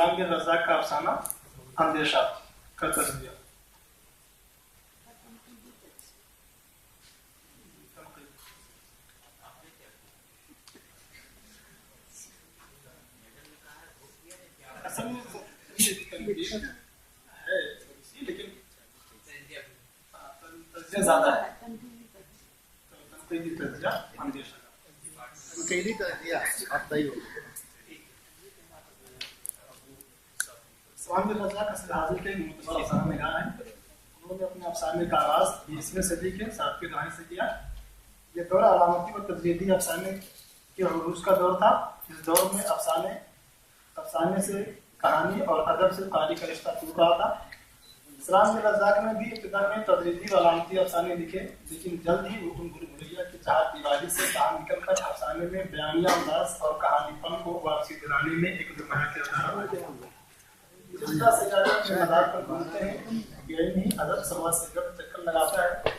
اسلام بن رزاق کا افسانہ اندیشہ کا تجزیہ. اصل میں ہے لیکن تجزیہ زیادہ ہے. تنقیدی تجزیہ اندیشہ تنقیدی تجزیہ آپ صحیح ہو. اسلام بن رزاق اصل حاضر کے معتبر افسانہ نگار ہیں. انہوں نے اپنے افسانے کا آغاز 20ویں صدی کے 7ویں دہائی سے کیا. یہ دور علامتی و تجریدی افسانے کے عروج کا دور تھا. اس دور میں افسانے سے کہانی اور ادب سے قاری کا رشتہ ٹوٹ رہا تھا. اسلام بن رزاق نے بھی ابتدا میں تجریدی و علامتی افسانے لکھے، لیکن جلد ہی وہ بھول کی چار دیواری سے باہر نکل کر افسانے میں بیانیہ انداز اور کہانی پن کو واپسی دلانے میں ایک نمایاں کردار ادا کیا. جستا سجادہ کے مدار پر گھومتے ہیں، یعنی ادب سماج سے جب چکر لگاتا ہے.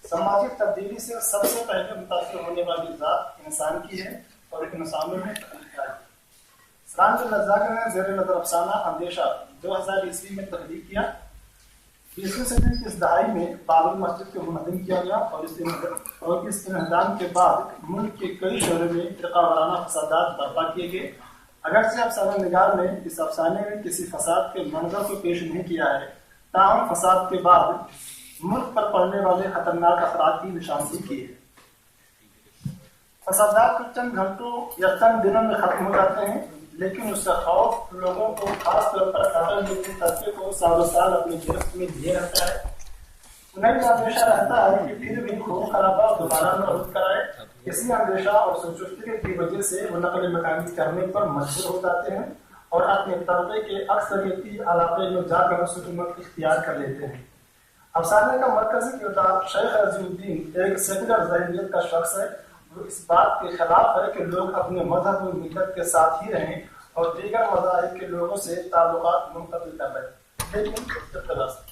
سماجی تبدیلی سے سب سے پہلے متاثر ہونے والی ذات انسان کی ہے اور انسانوں میں تخلیق ہے. اسلام بن رزاق نے زیر نظر افسانہ اندیشہ 2000 عیسوی میں تخلیق کیا. 20ویں صدی کی اس دہائی میں باب المسجد کو منہدم کیا گیا اور اس انہدام کے بعد ملک کے کئی شعبوں میں فرقہ وارانہ فسادات برپا کیے گئے. اگرچہ افسانہ نگار نے اس افسانے میں کسی فساد کے منظر کو پیش نہیں کیا ہے، تاہم فساد کے بعد ملک پر پڑنے والے خطرناک اثرات کی نشاندہی کی ہے. فسادات کچھ چند گھنٹوں یا چند دنوں میں ختم ہو جاتے ہیں، لیکن اس کا خوف لوگوں کو خاص طور پر قتل کے طبقے کو سالوں سال اپنی گرفت میں لیے رہتا ہے. انہیں یہ اندیشہ رہتا ہے کہ پھر بھی خون خرابہ دوبارہ نہ عروج کرائے. اسی اندیشہ اور سوچنے کی وجہ سے وہ نقل مکانی کرنے پر مجبور ہو جاتے ہیں اور اپنے طبقے کے اکثریتی علاقے میں جا کر حکومت اختیار کر لیتے ہیں. افسانے کا مرکزی کردار شیخ عزی الدین ایک سیکولر ذہنیت کا شخص ہے. وہ اس بات کے خلاف ہے کہ لوگ اپنے مذہب و ملت کے ساتھ ہی رہیں اور دیگر مذاہب کے لوگوں سے تعلقات منقطع کر لیں، لیکن ابتدا سے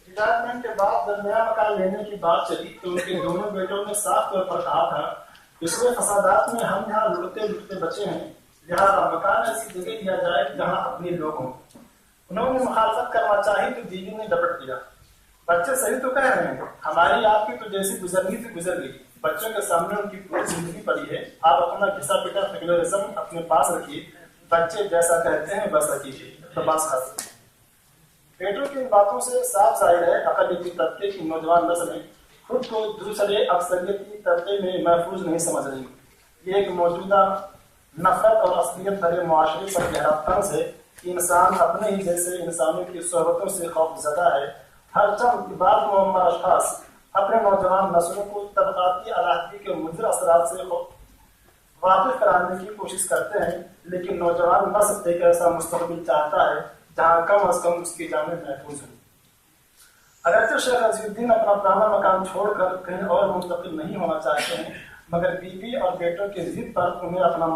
ریٹائرمنٹ کے بعد جب نیا مکان لینے کی بات چلی تو ان کے دونوں بیٹوں نے صاف طور پر کہا تھا اس میں فسادات میں ہم یہاں لڑتے بچے ہیں، لہٰذا مکان ایسی جگہ لیا جائے جہاں اپنے لوگ ہوں. انہوں نے مخالفت کرنا چاہی تو بیوی نے ڈپٹ دیا. بچے صحیح تو کہہ رہے ہیں، ہماری آپ کی تو جیسی گزرنی تھی گزر گئی. بچوں کے سامنے ان کی پوری زندگی پڑی ہے. آپ اپنا گھسا پٹا سیکولرزم اپنے پاس رکھیے، بچے جیسا کہتے ہیں بس رکھیے تو بس خاص. بیٹوں کی ان باتوں سے صاف ظاہر ہے اقلیتی طبقے کی نوجوان نسلیں خود کو دوسرے اکثریتی طبقے میں محفوظ نہیں سمجھ رہی. یہ ایک موجودہ نفرت اور عصبیت بھرے معاشرے پر گہرا طنز ہے کہ انسان اپنے ہی جیسے انسانوں کی صحبتوں سے خوف زدہ ہے. ہر چند بعض معمر اشخاص اپنے نوجوان نسلوں کو طبقاتی علیحدگی کے مضر اثرات سے واقف کرانے کی کوشش کرتے ہیں، لیکن نوجوان نسل ایک ایسا مستقبل چاہتا ہے جہاں کم از کم اس کی جانیں محفوظ ہوں. اگرچہ شیخ عزی الدین اپنا پرانا مکان چھوڑ کر کہیں اور منتقل نہیں ہونا چاہتے ہیں، مگر بیوی اور بیٹوں کی ضد پر انہیں اپنا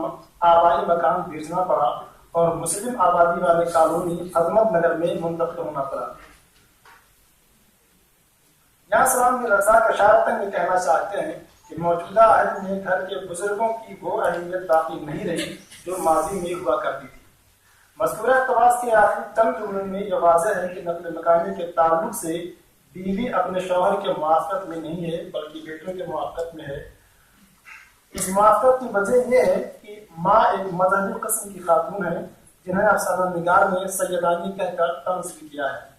آبائی مکان بیچنا پڑا اور مسلم آبادی والے کالونی عظمت نگر میں منتقل ہونا پڑا. یہاں اسلام بن رزاق اشارتاً یہ کہنا چاہتے ہیں کہ موجودہ عہد میں گھر کے بزرگوں کی وہ اہمیت باقی نہیں رہی جو ماضی میں ہوا کرتی تھی. مذکورہ اقتباس کے آخری چند جملوں میں یہ واضح ہے کہ نقل مکانی کے تعلق سے بیوی اپنے شوہر کے موافقت میں نہیں ہے بلکہ بیٹوں کے موافقت میں ہے. اس موافقت کی وجہ یہ ہے کہ ماں ایک مذہبی قسم کی خاتون ہے جنہیں افسانہ نگار نے سیدانی کہہ کر طنز بھی کیا ہے.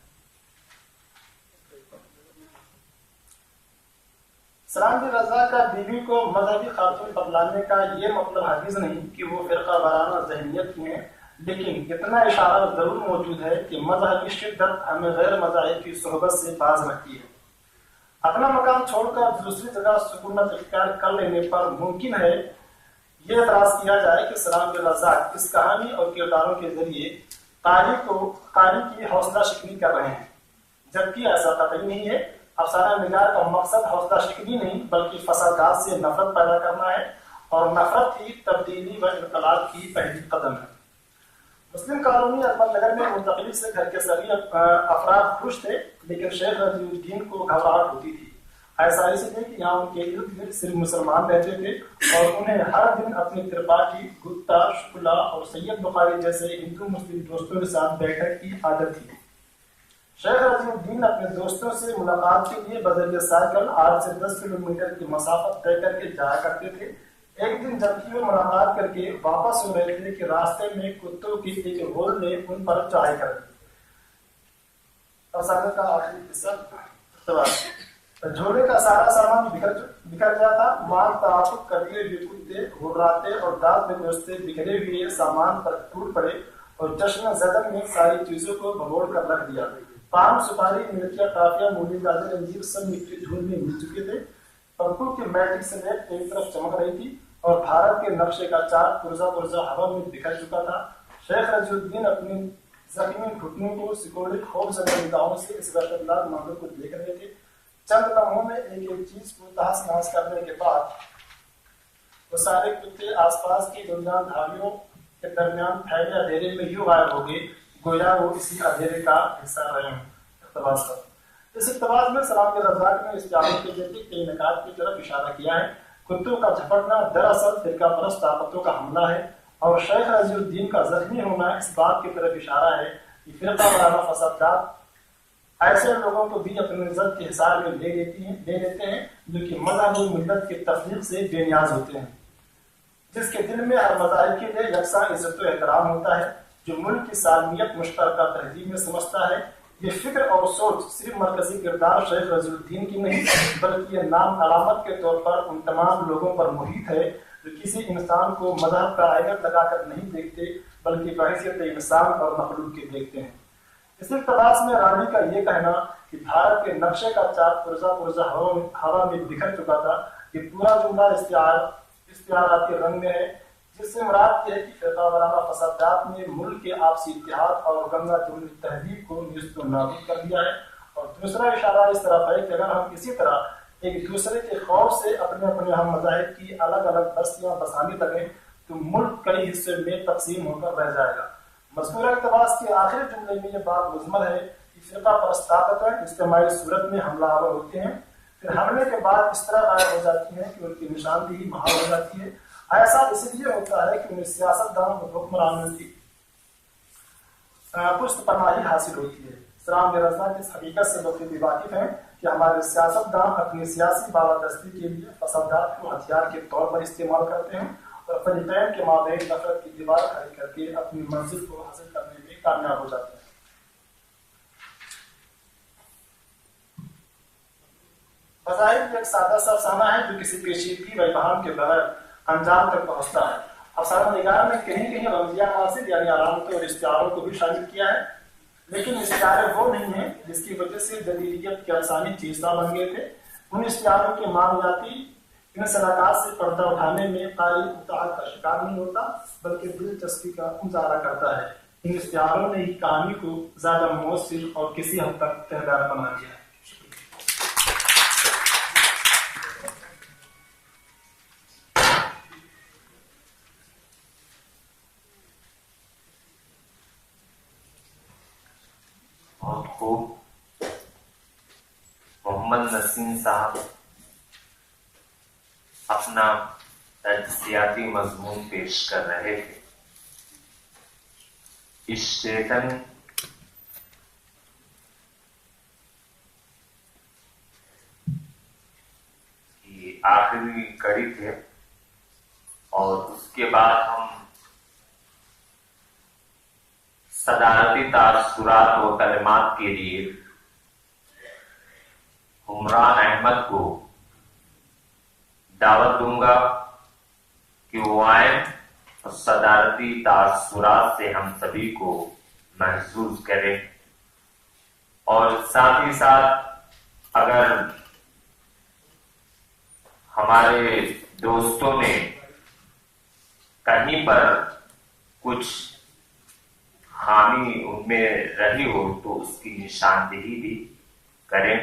اسلام بن رزاق کا بیوی کو مذہبی خاتون بدلانے کا یہ مطلب ہرگز نہیں کہ وہ فرقہ وارانہ ذہنیت کی ہیں، لیکن اتنا اشارہ ضرور موجود ہے کہ مذہبی شدت ہمیں غیر مذاہب کی صحبت سے باز رکھتی ہے. اپنا مکان چھوڑ کر دوسری جگہ سکونت اختیار کر لینے پر ممکن ہے یہ اعتراض کیا جائے کہ اسلام بن رزاق اس کہانی اور کرداروں کے ذریعے قاری کی حوصلہ شکنی کر رہے ہیں، جبکہ ایسا قطعی نہیں ہے. افسانہ نگار کا مقصد حوصلہ شکنی نہیں بلکہ فسادات سے نفرت پیدا کرنا ہے، اور نفرت ہی تبدیلی و انقلاب کی پہلی قدم ہے. مسلم کالونی عظمت نگر میں منتقلی سے گھر کے سبھی افراد خوش تھے، لیکن شیخ عزی الدین کو گھبراہٹ ہوتی تھی. ایسا اس لیے کہ یہاں ان کے ارد گرد صرف مسلمان رہتے تھے اور انہیں ہر دن اپنی ترپاٹھی، گپتا، شکلا اور سید بخاری جیسے ہندو مسلم دوستوں کے ساتھ بیٹھنے کی عادت تھی۔ شیخ رضی الدین اپنے دوستوں سے ملاقات کے لیے بذریعہ سائیکل 8 سے 10 کلومیٹر کی مسافت طے کر کے جایا کرتے تھے۔ ایک دن جبکہ وہ ملاقات کر کے واپس ہو رہے تھے کہ راستے میں کتوں کی ایک ہول نے ان پر چڑھائی کر دی۔ کا آخری قصہ، جھولے کا سارا سامان بکھر گیا تھا۔ مال تعاقب کرتے ہوئے کتے گھبراتے اور دانت میں گھستے بکھرے ہوئے سامان پر ٹوٹ پڑے اور جشن زدن میں ساری چیزوں کو بھگوڑ کر رکھ دیا۔ پان، سپاری، مرچیاں، ٹافیاں، مولی، گاجر، انجیر سب مٹی دھول میں مل چکے تھے۔ پنکھوں کی میٹرک سلیٹ ایک طرف چمک رہی تھی اور بھارت کے نقشے کا چارٹ پرزا پرزا ہوا میں بکھر چکا تھا۔ شیخ رضی الدین اپنی زخمی گھٹنوں کو سکوڑے خوف زدہ نگاہوں سے اس وحشتناک منظر کو دیکھ رہے تھے۔ چند لمحوں میں ایک ایک چیز کو تحس نحس کرنے کے بعد وہ سارے کتے آس پاس کی درمیان دھاریوں کے درمیان پھیلے اندھیرے میں یوں غائب ہو گئے گویا وہ اسی اندھیرے کا حصہ رہے ہوں۔ اقتباس کا اس اقتباس میں سلام رزاق نے اس جامع کے ذریعے کئی نکات کی طرف اشارہ کیا ہے۔ کتوں کا جھپٹنا دراصل فرقہ پرست طاقتوں کا حملہ ہے اور شیخ رضی الدین کا زخمی ہونا اس بات کی طرف اشارہ ہے کہ فرقہ وارانہ فسادات ایسے لوگوں کو بھی اپنی عزت کے حصار میں لے لیتے ہیں جو کہ مذہب و ملت کی تفریق سے بے نیاز ہوتے ہیں، جس کے دل میں ہر مذاہب کے لیے یکساں عزت و احترام ہوتا ہے، جو ملک کی سالمیت مشترکہ تہذیب میں سمجھتا ہے۔ یہ فکر اور سوچ صرف مرکزی کردار شیخ رضی الدین کی نہیں بلکہ یہ نام علامت کے طور پر ان تمام لوگوں پر محیط ہے جو کسی انسان کو مذہب کا عینت لگا کر نہیں دیکھتے بلکہ بحیثیت انسان اور مخلوق کے دیکھتے ہیں۔ اس اقتباس میں راوی کا یہ کہنا کہ بھارت کے نقشے کا چارٹ پرزا پرزا ہوا میں بکھر چکا تھا، یہ پورا جملہ استعاراتی رنگ میں ہے، جس سے مراد یہ ہے کہ فرقہ وارانہ فسادات نے ملک کے آپسی اتحاد اور گنگا جمنی تہذیب کو نیست و نابود کر دیا ہے۔ اور دوسرا اشارہ اس طرف ہے کہ اگر ہم اسی طرح ایک دوسرے کے خوف سے اپنے اپنے ہم مذاہب کی الگ الگ بستیاں بسانے لگیں تو ملک کئی حصے میں تقسیم ہو کر رہ جائے گا۔ مذکورہ اقتباس کے آخری جملے میں یہ بات مضمر ہے کہ فرقہ پرست طاقتیں اجتماعی صورت میں حملہ آور ہوتے ہیں، پھر حملے کے بعد اس طرح غائب ہو جاتی ہیں کہ ان کی نشاندہی محال ہو جاتی ہے۔ ایسا اس لیے ہوتا ہے کہ انہیں سیاست دان اور حکمرانوں کی پشت پناہی حاصل ہوتی ہے۔ سلام رضا اس حقیقت سے بخوبی واقف ہیں کہ ہمارے سیاست دان اپنی سیاسی بالادستی کے لیے فسادات کو ہتھیار کے طور پر استعمال کرتے ہیں اور فریقین کے مابین نفرت کی دیوار کھڑی کر کے اپنی منزل کو حاصل کرنے میں کامیاب ہو جاتے ہیں۔ بظاہر ایک سادہ سا افسانہ ہے جو کسی پیچیدگی و ابہام کے بغیر انجام تک پہنچتا ہے۔ افسانہ نگار نے کہیں کہیں رمزیہ عناصر یعنی علامتوں اور استعاروں کو بھی شامل کیا ہے، لیکن استعارے وہ نہیں ہیں جس کی وجہ سے جدیدیت کے افسانے چیزہ بن گئے تھے۔ ان استعاروں کے معنویاتی انسلاکات سے پردہ اٹھانے میں قاری اتحاد کا شکار نہیں ہوتا بلکہ دلچسپی کا مظاہرہ کرتا ہے۔ ان استعاروں نے ہی کہانی کو زیادہ مؤثر اور کسی حد تک تہدار بنا دیا ہے۔ بہت خوب محمد نسیم صاحب اپنا تجزیاتی مضمون پیش کر رہے تھے۔ اس چیتن کی آخری کڑی تھے اور اس کے بعد ہم صدارتی تاثرات و کلمات کے لیے عمران احمد کو دعوت دوں گا کہ وہ آئیں اور صدارتی تاثرات سے ہم سبھی کو محظوظ کریں، اور ساتھ ہی ساتھ اگر ہمارے دوستوں نے کہیں پر کچھ خامی ان میں رہی ہو تو اس کی نشاندہی بھی کریں،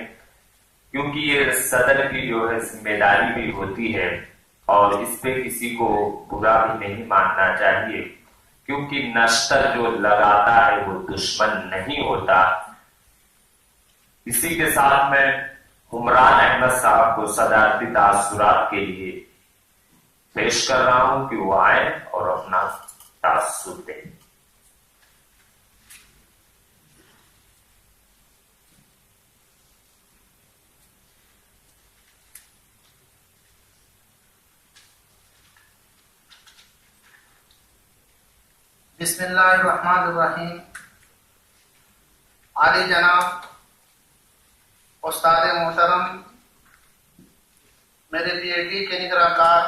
کیونکہ یہ صدر کی جو ہے ذمہ داری بھی ہوتی ہے اور اس پہ کسی کو برا بھی نہیں ماننا چاہیے، کیونکہ نشتر جو لگاتا ہے وہ دشمن نہیں ہوتا۔ اسی کے ساتھ میں حمران احمد صاحب کو صدارتی تاثرات کے لیے پیش کر رہا ہوں کہ وہ آئیں اور اپنا تاثر دیں۔ بسم اللہ الرحمن الرحیم۔ عالی جناب استاد محترم، میرے پی ایچ ڈی کے نگراں کار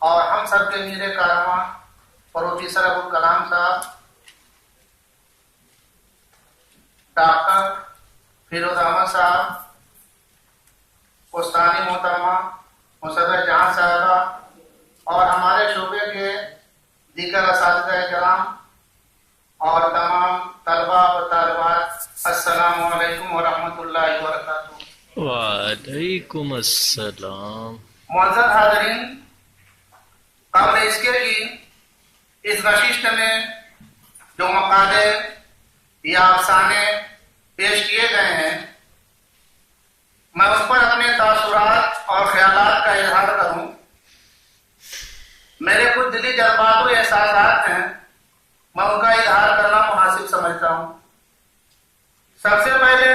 اور ہم سب کے میر کارواں پروفیسر ابوالکلام صاحب، ڈاکٹر فیروز احمد صاحب، استانی محترمہ مسرت جہاں صاحبہ اور ہمارے شعبے کے دیگر اساتذہ کرام اور تمام طلباء و طالبات، السلام علیکم ورحمۃ اللہ وبرکاتہ۔ وعلیکم السلام۔ معزز حاضرین، قبل اس کے کہ اس نشست میں جو مقالے یا افسانے پیش کیے گئے ہیں میں اس پر اپنے تاثرات اور خیالات کا اظہار کروں، میرے کچھ دلی جذبات و احساسات ہیں، میں ان کا اظہار کرنا مناسب سمجھتا ہوں۔ سب سے پہلے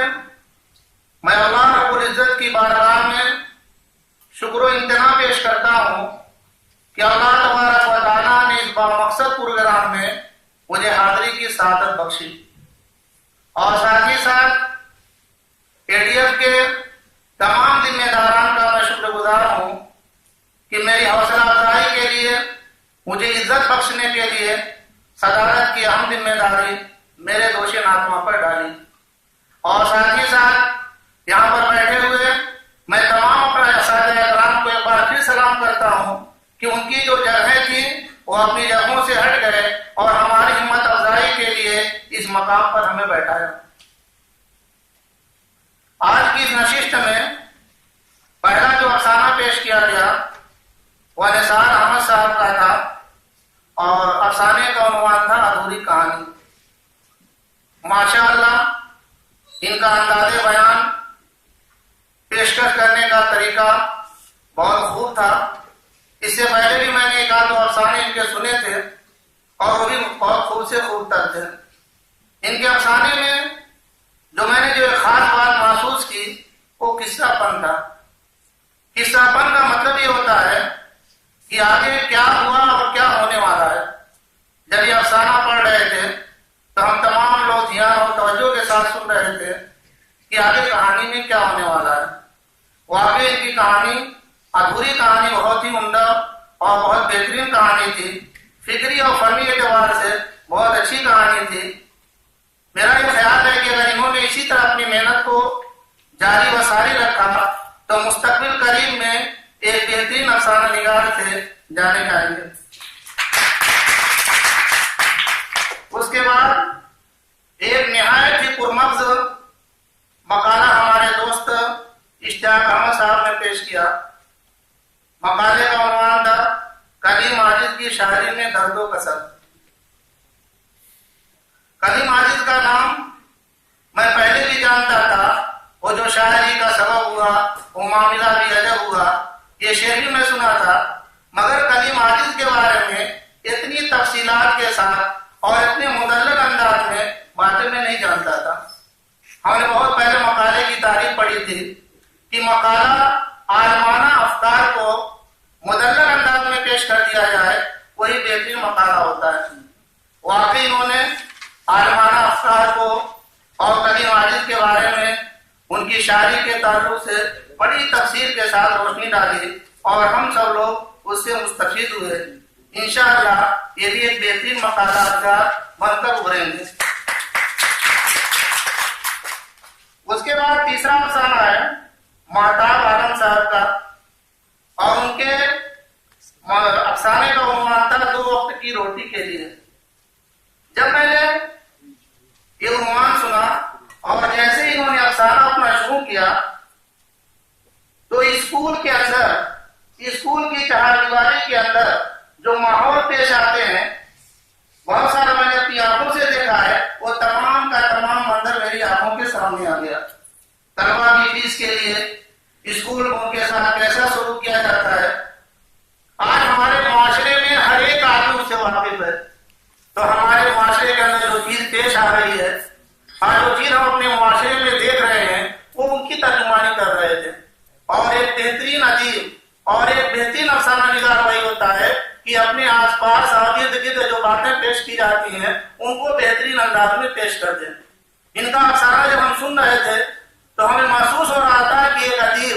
میں اللہ رب العزت کی بارگاہ میں شکر و امتناع پیش کرتا ہوں کہ اللہ تبارک و تعالیٰ نے اس بامقصد پروگرام میں مجھے حاضری کی سعادت بخشی، اور ساتھ ہی ساتھ اے ڈی ایف کے تمام ذمہ داران کا میں شکر گزار ہوں کہ میری حوصلہ افزائی کے لیے، مجھے عزت بخشنے کے لیے صدارت کی اہم ذمہ داری میرے دوش ناتواں پر ڈالی۔ اور ساتھ ہی ساتھ یہاں پر بیٹھے ہوئے میں تمام اپنے اساتذہ کرام کو ایک بار پھر سلام کرتا ہوں کہ ان کی جو جگہیں تھیں وہ اپنی جگہوں سے ہٹ گئے اور ہماری ہمت افزائی کے لیے اس مقام پر ہمیں بیٹھایا۔ آج کی اس نشست میں پہلا جو افسانہ پیش کیا گیا وہ نثار احمد صاحب کا تھا اور افسانے کا عنوان تھا ادھوری کہانی۔ ماشاءاللہ ان کا انداز بیان، پیشکش کرنے کا طریقہ بہت خوب تھا۔ اس سے پہلے بھی میں نے ایک آدھ افسانے ان کے سنے تھے اور وہ بھی بہت خوب سے خوب تر تھے۔ ان کے افسانے میں میں نے جو ایک خاص بات محسوس کی وہ قصہ پن تھا۔ قصہ پن کا مطلب یہ ہوتا ہے کہ آگے کیا ہوا اور کیا ہونے والا ہے۔ جب یہ افسانہ پڑھ رہے تھے تو ہم تمام لوگ دھیان اور توجہ کے ساتھ سن رہے تھے کہ آگے کہانی میں کیا ہونے والا ہے۔ واقعی ان کی کہانی، ادھوری کہانی، بہت ہی عمدہ اور بہت بہترین کہانی تھی۔ فکری اور فنی اعتبار سے بہت اچھی کہانی تھی۔ میرا یہ خیال ہے کہ اگر انہوں نے اسی طرح اپنی محنت کو جاری و ساری رکھا تو مستقبل قریب میں ایک بہترین افسانہ نگار سے جانے جائیں گے۔ اس کے بعد ایک نہایت ہی پرمغز مقالہ ہمارے دوست اشتیاق احمد صاحب نے پیش کیا۔ مقالے کا عنوان تھا کلیم عاجز کی شاعری میں درد و کسل۔ کلیم عاجز کا نام میں پہلے بھی جانتا تھا، وہ جو شاعری کا سبب ہوا وہ معاملہ بھی عجب ہوا، یہ شعر بھی میں سنا تھا، مگر کلیم عاجز کے بارے میں اتنی تفصیلات کے ساتھ اور اتنے مدلل انداز میں باتیں میں نہیں جانتا تھا۔ ہم نے بہت پہلے مقالے کی تعریف پڑھی تھی کہ مقالہ عالمانہ افکار کو مدلل انداز میں پیش کر دیا جائے وہی بہترین مقالہ ہوتا ہے۔ واقعی انہوں نے عالمانہ افکار کو اور کلیم عاجز کے بارے میں ان کی شاعری کے تعلق سے بڑی تفصیل کے ساتھ روشنی ڈالی اور ہم سب لوگ اس سے مستفید ہوئے۔ انشاءاللہ یہ بھی ایک بہترین مقالات کا بن کر ابھریں گے۔ اس کے بعد تیسرا افسانہ ہے مہتاب عالم صاحب کا، اور ان کے افسانے کا عنوان تھا دو وقت کی روٹی کے لیے۔ جب میں نے یہ عنوان سنا اور جیسے ہی انہوں نے افسانہ اپنا شروع کیا تو اسکول کے اندر، اسکول کی چہار دیواری کے اندر جو ماحول پیش آتے ہیں بہت سارا میں نے اپنی آنکھوں سے دیکھا ہے، وہ تمام کا تمام منظر میری آنکھوں کے سامنے آ گیا۔ طلبا کی فیس کے لیے اسکول میں ان کے ساتھ کیسا سلوک کیا جاتا ہے. آج ہمارے معاشرے میں ہر ایک آدمی اس سے واقف ہے. تو ہمارے معاشرے کے اندر جو چیز پیش آ رہی ہے، آج جو چیز ہم اپنے معاشرے میں دیکھ رہے ہیں، وہ ان کی ترجمانی کر رہے تھے. اور ایک بہترین ادیب اور ایک بہترین افسانہ نگار وہی ہوتا ہے کہ اپنے آس پاس اور ارد گرد جو باتیں پیش کی جاتی ہیں ان کو بہترین انداز میں پیش کر دیں. ان کا افسانہ جب ہم سن رہے تھے تو ہمیں محسوس ہو رہا تھا کہ ایک ادیب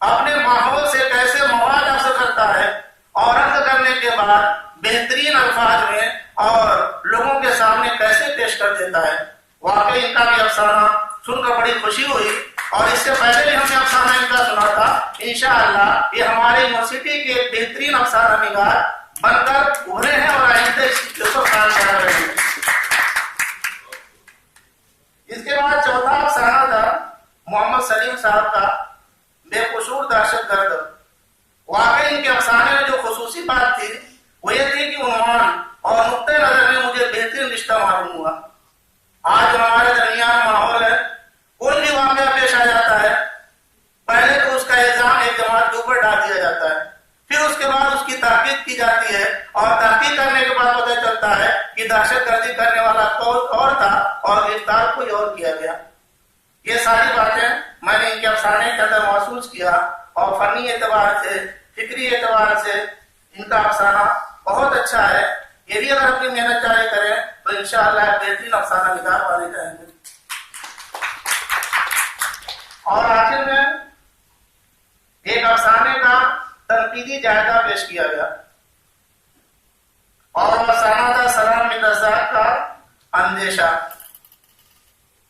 اپنے ماحول سے کیسے مواد حاصل کرتا ہے اور رد کرنے کے بعد بہترین الفاظ میں اور لوگوں کے سامنے کیسے پیش کر دیتا ہے. واقعی ان کا بھی افسانہ سن کر بڑی خوشی ہوئی، اور اس سے پہلے بھی ہم نے افسانہ ان کا سنا تھا. انشاءاللہ یہ ہمارے یونیورسٹی کے ایک بہترین افسانہ نگار بن کر ابھرے ہیں اور آئندہ اس کے اوپر کام کر رہے ہیں. اس کے بعد چوتھا افسانہ تھا محمد سلیم صاحب کا بے قصور دہشت گرد. واقعی ان کے افسانے میں جو خصوصی بات تھی وہ یہ تھی کہ عنوان اور نقطۂ نظر میں مجھے بہترین رشتہ معلوم ہوا. آج جو ہمارے درمیان ماحول ہے، کوئی بھی واقعہ پیش آ جاتا ہے، پہلے تو اس کا الزام ایک جماعت کے اوپر ڈال دیا جاتا ہے، پھر اس کے بعد اس کی تحقیق کی جاتی ہے، اور تحقیق کرنے کے بعد پتہ چلتا ہے کہ دہشت گردی کرنے والا اور تھا اور گرفتار کوئی اور کیا گیا. یہ ساری باتیں میں نے ان کے افسانے کے اندر محسوس کیا، اور فنی اعتبار سے، فکری اعتبار سے ان کا افسانہ بہت اچھا ہے. یہ بھی اگر اپنی محنت جاری کریں تو انشاءاللہ بہترین افسانہ نگار والے جائیں گے. اور آخر میں ایک افسانے کا تنقیدی جائزہ پیش کیا گیا، اور افسانہ تھا سلام بن رزاق کا اندیشہ.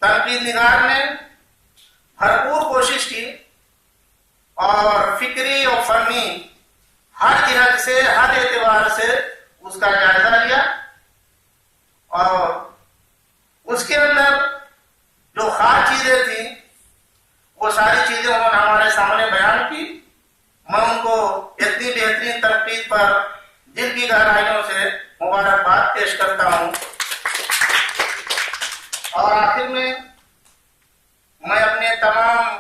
تنقید نگار نے بھرپور کوشش کی اور فکری اور فنی ہر جہت سے، ہر اعتبار سے اس کا جائزہ لیا، اور اس کے اندر جو خاص چیزیں تھیں وہ ساری چیزیں انہوں نے ہمارے سامنے بیان کی. میں ان کو اتنی بہترین تنقید پر دل کی گہرائیوں سے مبارکباد پیش کرتا ہوں. اور آخر میں اپنے تمام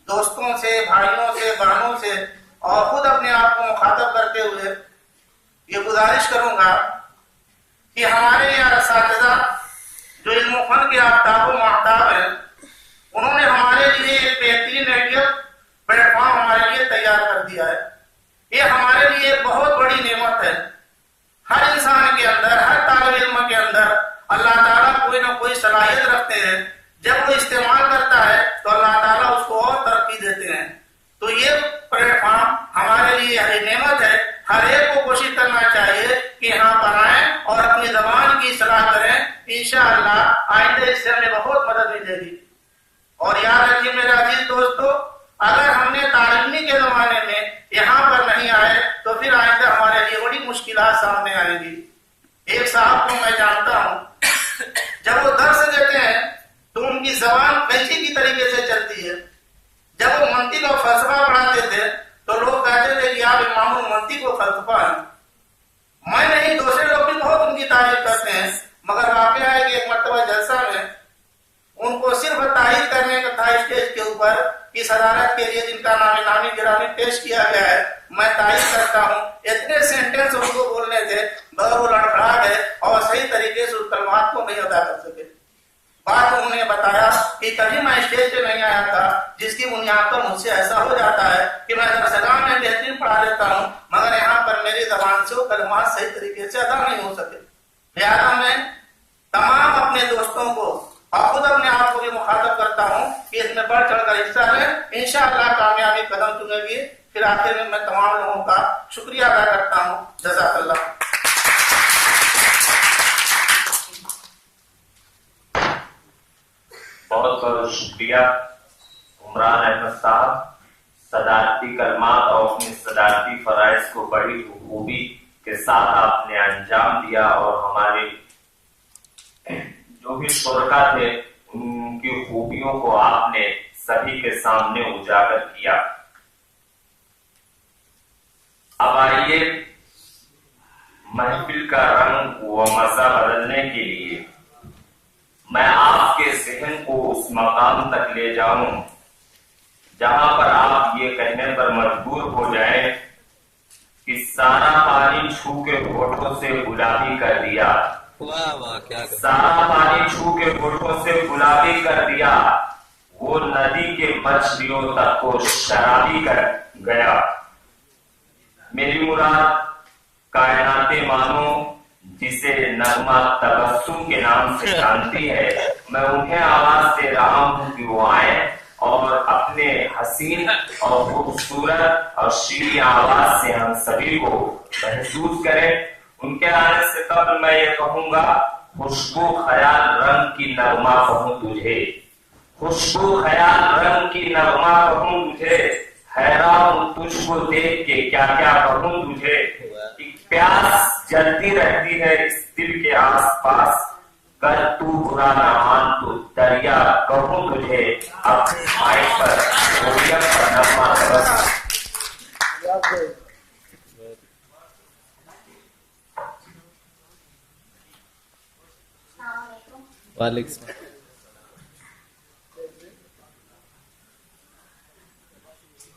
دوستوں سے، بھائیوں سے، بہنوں سے اور خود اپنے آپ کو مخاطب کرتے ہوئے یہ گزارش کروں گا کہ ہمارے یہاں اساتذہ جو علم و فن کے آفتاب و ماہتاب ہیں، انہوں نے ہمارے لیے ایک بہترین ریڈیو پلیٹ فارم ہمارے لیے تیار کر دیا ہے. یہ ہمارے لیے ایک بہت بڑی نعمت ہے. ہر انسان کے اندر، ہر طالب علم کے اندر اللہ تعالیٰ کوئی نہ کوئی صلاحیت رکھتے ہیں. جب وہ استعمال کرتا ہے تو اللہ تعالیٰ اس کو اور ترقی دیتے ہیں. تو یہ پلیٹ فارم ہمارے لیے نعمت ہے. ہر ایک کو کوشش کرنا چاہیے کہ یہاں پر آئیں اور اپنی زبان کی اصلاح کریں. انشاءاللہ آئندہ اس سے ہمیں بہت مدد ملے گی. اور یاد رکھیے میرے عزیز دوستو، اگر ہم نے تعلیمی کے زمانے میں یہاں پر نہیں آئے تو پھر آئندہ ہمارے لیے بڑی مشکلات سامنے آئیں گی. ایک صاحب کو میں جانتا ہوں، جب وہ درس دیتے ہیں تو ان کی زبان کیسی کی طریقے سے چلتی ہے. جب وہ منطق اور فلسفہ پڑھاتے تھے تو لوگ کہتے تھے کہ آپ امام المنطق و فلسفہ ہیں. میں نہیں، دوسرے لوگ بھی بہت ان کی تعریف کرتے ہیں، مگر واقعہ ہے کہ ایک مرتبہ جلسہ میں ان کو صرف تائید کرنے کا تھا اسٹیج کے اوپر کہ صدارت کے لیے جن کا نامی گرامی پیش کیا گیا ہے میں تائید کرتا ہوں. اتنے سینٹینس ان کو بولنے تھے مگر وہ لڑکھڑا گئے اور صحیح طریقے سے اس کلمات کو نہیں ادا کر سکے. بات انہوں نے بتایا کہ کبھی میں اسٹیج پہ نہیں آیا تھا جس کی بنیاد پر مجھ سے ایسا ہو جاتا ہے کہ میں درسگاہ میں بہترین پڑھا لیتا ہوں مگر یہاں پر میری زبان سے وہ کلمات صحیح طریقے سے ادا نہیں ہو سکے. لہٰذا میں تمام اپنے دوستوں کو اور خود اپنے آپ کو بھی مخاطب کرتا ہوں کہ اس میں بڑھ چڑھ کر حصہ لیں. انشاءاللہ کامیابی قدم چنے گی. پھر آخر میں تمام لوگوں کا شکریہ ادا کرتا ہوں. جزاک اللہ. بہت بہت شکریہ عمران احمد صاحب. صدارتی کلمات اور اپنے صدارتی فرائض کو بڑی خوبی کے ساتھ آپ نے انجام دیا اور ہمارے جو بھی شرکا تھے ان کی خوبیوں کو آپ نے سبھی کے سامنے اجاگر کیا. اب آئیے محفل کا رنگ و مزہ بدلنے کے لیے میں آپ کے ذہن کو اس مقام تک لے جاؤں جہاں پر آپ یہ کہنے پر مجبور ہو جائیں کہ سارا پانی چھو کے ہونٹوں سے گلابی کر دیا، واہ واہ کیا سارا پانی چھو کے ہونٹوں سے گلابی کر دیا، وہ ندی کے مچھلیوں تک کو شرابی کر گیا۔ میری مراد کائنات مانو جسے نغمہ تبسم کے نام سے جانتی ہے، میں انہیں آواز دے رہا ہوں کہ وہ آئیں اور اپنے حسین اور خوبصورت اور شیریں آواز سے ہم سبھی کو محسوس کریں۔ ان کے آنے سے قبل میں یہ کہوں گا، خوشبو خیال رنگ کی نغمہ کہوں تجھے، خوشبو خیال رنگ کی نغمہ کہوں تجھے، حیران ہوں تجھ کو دیکھ کے کیا کیا کہوں تجھے، ایک پیاس جلتی رہتی ہے اس دل کے آس پاس، کر تو برا نہ مان تو دریا کہوں تجھے، اب مائک پر پوڈیم پر نغمہ برس۔ وعلیکم السلام۔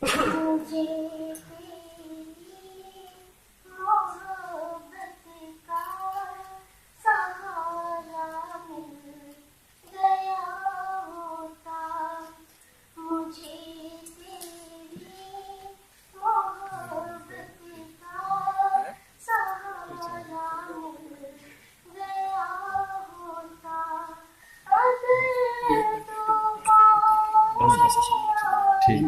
مجھے تیری محبت کا سہارا مل گیا ہوتا، مجھے تیری محبت کا سہارا مل گیا ہوتا، اگر تو ٹھیک